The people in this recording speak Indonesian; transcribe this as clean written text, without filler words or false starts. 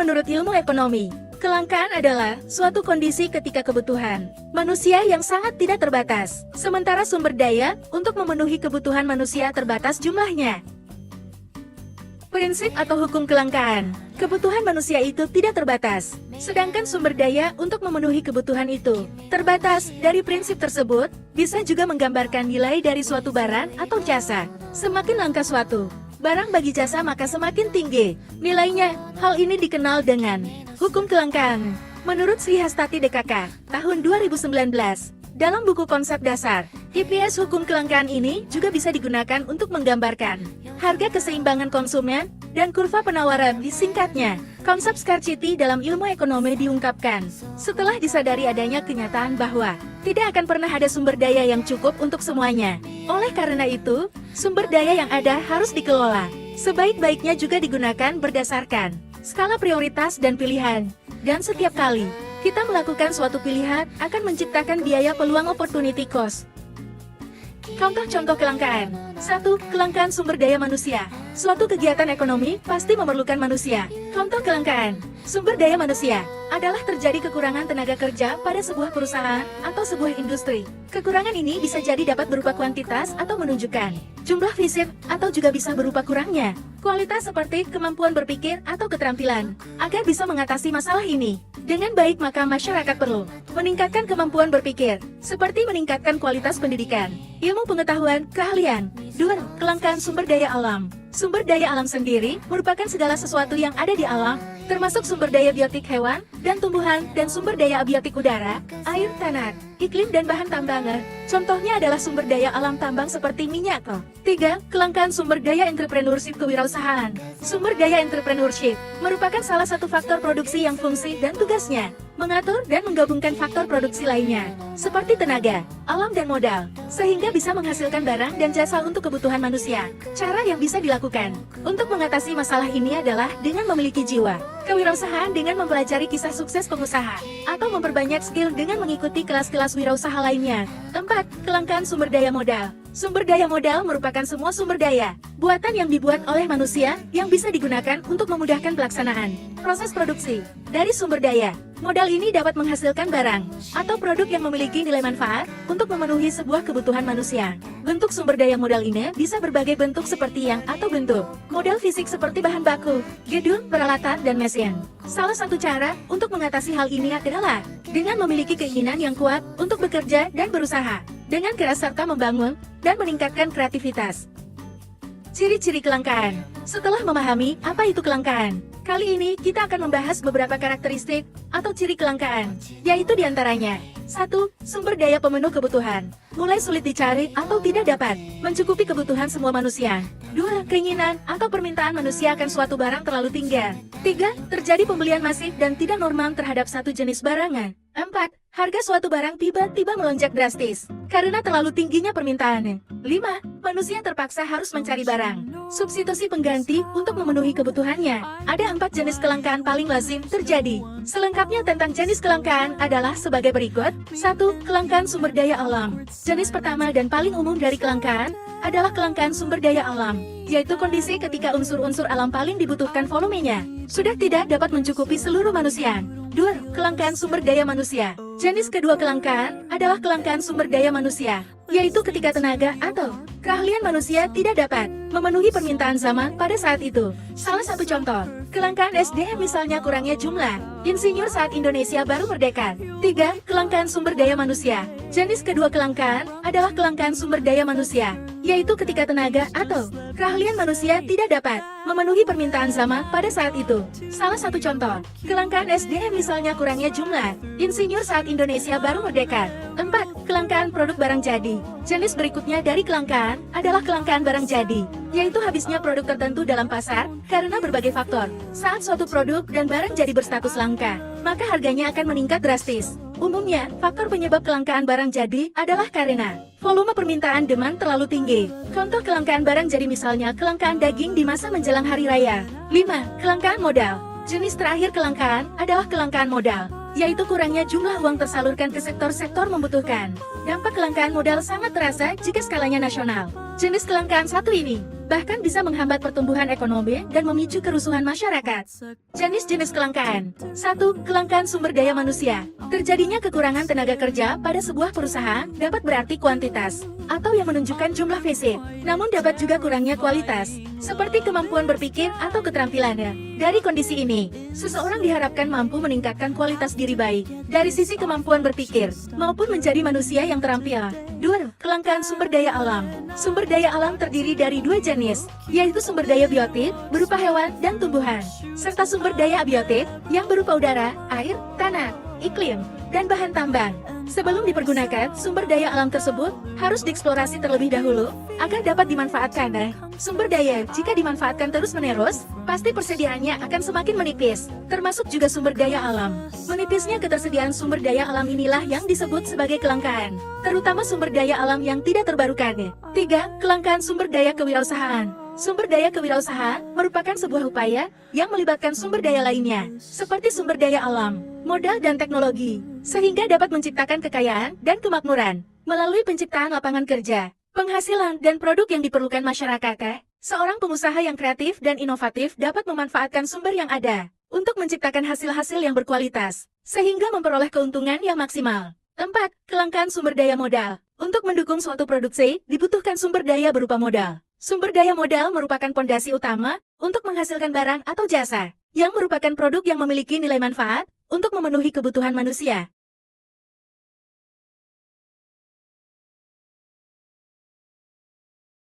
menurut ilmu ekonomi, kelangkaan adalah suatu kondisi ketika kebutuhan manusia yang sangat tidak terbatas, sementara sumber daya untuk memenuhi kebutuhan manusia terbatas jumlahnya. Prinsip atau hukum kelangkaan, kebutuhan manusia itu tidak terbatas, sedangkan sumber daya untuk memenuhi kebutuhan itu terbatas. Dari prinsip tersebut, bisa juga menggambarkan nilai dari suatu barang atau jasa. Semakin langka suatu barang bagi jasa maka semakin tinggi nilainya. Hal ini dikenal dengan hukum kelangkaan. Menurut Sri Hastati DKK, tahun 2019, dalam buku konsep dasar, IPS hukum kelangkaan ini juga bisa digunakan untuk menggambarkan harga keseimbangan konsumen dan kurva penawaran. Disingkatnya, konsep scarcity dalam ilmu ekonomi diungkapkan setelah disadari adanya kenyataan bahwa tidak akan pernah ada sumber daya yang cukup untuk semuanya. Oleh karena itu, sumber daya yang ada harus dikelola. Sebaik-baiknya juga digunakan berdasarkan skala prioritas dan pilihan. Dan setiap kali kita melakukan suatu pilihan akan menciptakan biaya peluang opportunity cost. Contoh-contoh kelangkaan. 1. Kelangkaan sumber daya manusia. Suatu kegiatan ekonomi pasti memerlukan manusia. Contoh kelangkaan sumber daya manusia adalah terjadi kekurangan tenaga kerja pada sebuah perusahaan atau sebuah industri. Kekurangan ini bisa jadi dapat berupa kuantitas atau menunjukkan jumlah fisik, atau juga bisa berupa kurangnya kualitas seperti kemampuan berpikir atau keterampilan. Agar bisa mengatasi masalah ini dengan baik, maka masyarakat perlu meningkatkan kemampuan berpikir, seperti meningkatkan kualitas pendidikan, ilmu pengetahuan, keahlian. 2. Kelangkaan sumber daya alam. Sumber daya alam sendiri merupakan segala sesuatu yang ada di alam, termasuk sumber daya biotik hewan dan tumbuhan dan sumber daya abiotik udara, air, tanah, iklim dan bahan tambangan. Contohnya adalah sumber daya alam tambang seperti minyak. 3. Kelangkaan sumber daya entrepreneurship kewirausahaan. Sumber daya entrepreneurship merupakan salah satu faktor produksi yang fungsi dan tugasnya mengatur dan menggabungkan faktor produksi lainnya, seperti tenaga, alam dan modal, sehingga bisa menghasilkan barang dan jasa untuk kebutuhan manusia. Cara yang bisa dilakukan untuk mengatasi masalah ini adalah dengan memiliki jiwa kewirausahaan dengan mempelajari kisah sukses pengusaha, atau memperbanyak skill dengan mengikuti kelas-kelas wirausaha lainnya. 4. Kelangkaan sumber daya modal. Sumber daya modal merupakan semua sumber daya buatan yang dibuat oleh manusia yang bisa digunakan untuk memudahkan pelaksanaan proses produksi. Dari sumber daya modal ini dapat menghasilkan barang atau produk yang memiliki nilai manfaat untuk memenuhi sebuah kebutuhan manusia. Bentuk sumber daya modal ini bisa berbagai bentuk seperti yang atau bentuk modal fisik seperti bahan baku, gedung, peralatan, dan mesin. Salah satu cara untuk mengatasi hal ini adalah dengan memiliki keinginan yang kuat untuk bekerja dan berusaha dengan keras serta membangun dan meningkatkan kreativitas. Ciri-ciri kelangkaan. Setelah memahami apa itu kelangkaan, kali ini kita akan membahas beberapa karakteristik atau ciri kelangkaan, yaitu diantaranya: 1. Sumber daya pemenuh kebutuhan. Mulai sulit dicari atau tidak dapat mencukupi kebutuhan semua manusia. 2. Keinginan atau permintaan manusia akan suatu barang terlalu tinggi. 3. Terjadi pembelian masif dan tidak normal terhadap satu jenis barangan. 4. Harga suatu barang tiba-tiba melonjak drastis karena terlalu tingginya permintaannya. 5. Manusia terpaksa harus mencari barang substitusi pengganti untuk memenuhi kebutuhannya. Ada 4 jenis kelangkaan paling lazim terjadi. Selengkapnya tentang jenis kelangkaan adalah sebagai berikut. 1. Kelangkaan sumber daya alam. Jenis pertama dan paling umum dari kelangkaan adalah kelangkaan sumber daya alam, yaitu kondisi ketika unsur-unsur alam paling dibutuhkan volumenya sudah tidak dapat mencukupi seluruh manusia. 2. Kelangkaan sumber daya manusia. Jenis kedua kelangkaan adalah kelangkaan sumber daya manusia, yaitu ketika tenaga atau keahlian manusia tidak dapat memenuhi permintaan zaman pada saat itu. Salah satu contoh, kelangkaan SDM misalnya kurangnya jumlah insinyur saat Indonesia baru merdeka. 3. Kelangkaan sumber daya manusia. Jenis kedua kelangkaan adalah kelangkaan sumber daya manusia, yaitu ketika tenaga atau keahlian manusia tidak dapat memenuhi permintaan zaman pada saat itu. Salah satu contoh, kelangkaan SDM misalnya kurangnya jumlah insinyur saat Indonesia baru merdeka. 4. Kelangkaan produk barang jadi. Jenis berikutnya dari kelangkaan adalah kelangkaan barang jadi, yaitu habisnya produk tertentu dalam pasar karena berbagai faktor. Saat suatu produk dan barang jadi berstatus langka, maka harganya akan meningkat drastis. Umumnya, faktor penyebab kelangkaan barang jadi adalah karena volume permintaan demand terlalu tinggi. Contoh kelangkaan barang jadi misalnya kelangkaan daging di masa menjelang hari raya. 5. Kelangkaan modal. Jenis terakhir kelangkaan adalah kelangkaan modal, yaitu kurangnya jumlah uang tersalurkan ke sektor-sektor membutuhkan. Dampak kelangkaan modal sangat terasa jika skalanya nasional. Jenis kelangkaan satu ini bahkan bisa menghambat pertumbuhan ekonomi dan memicu kerusuhan masyarakat. Jenis-jenis kelangkaan. 1. Kelangkaan sumber daya manusia. Terjadinya kekurangan tenaga kerja pada sebuah perusahaan dapat berarti kuantitas, atau yang menunjukkan jumlah fisik, namun dapat juga kurangnya kualitas, seperti kemampuan berpikir atau keterampilannya. Dari kondisi ini, seseorang diharapkan mampu meningkatkan kualitas diri baik, dari sisi kemampuan berpikir, maupun menjadi manusia yang terampil. 2. Kelangkaan sumber daya alam. Sumber daya alam terdiri dari dua jenis, yaitu sumber daya biotik, berupa hewan dan tumbuhan, serta sumber daya abiotik, yang berupa udara, air, tanah, iklim, dan bahan tambang. Sebelum dipergunakan, sumber daya alam tersebut harus dieksplorasi terlebih dahulu agar dapat dimanfaatkan. Sumber daya, jika dimanfaatkan terus-menerus, pasti persediaannya akan semakin menipis, termasuk juga sumber daya alam. Menipisnya ketersediaan sumber daya alam inilah yang disebut sebagai kelangkaan, terutama sumber daya alam yang tidak terbarukan. 3. Kelangkaan sumber daya kewirausahaan. Sumber daya kewirausahaan merupakan sebuah upaya yang melibatkan sumber daya lainnya, seperti sumber daya alam, modal dan teknologi, sehingga dapat menciptakan kekayaan dan kemakmuran melalui penciptaan lapangan kerja, penghasilan dan produk yang diperlukan masyarakat. Seorang pengusaha yang kreatif dan inovatif dapat memanfaatkan sumber yang ada untuk menciptakan hasil-hasil yang berkualitas, sehingga memperoleh keuntungan yang maksimal. 4. Kelangkaan sumber daya modal. Untuk mendukung suatu produksi, dibutuhkan sumber daya berupa modal. Sumber daya modal merupakan pondasi utama untuk menghasilkan barang atau jasa, yang merupakan produk yang memiliki nilai manfaat untuk memenuhi kebutuhan manusia.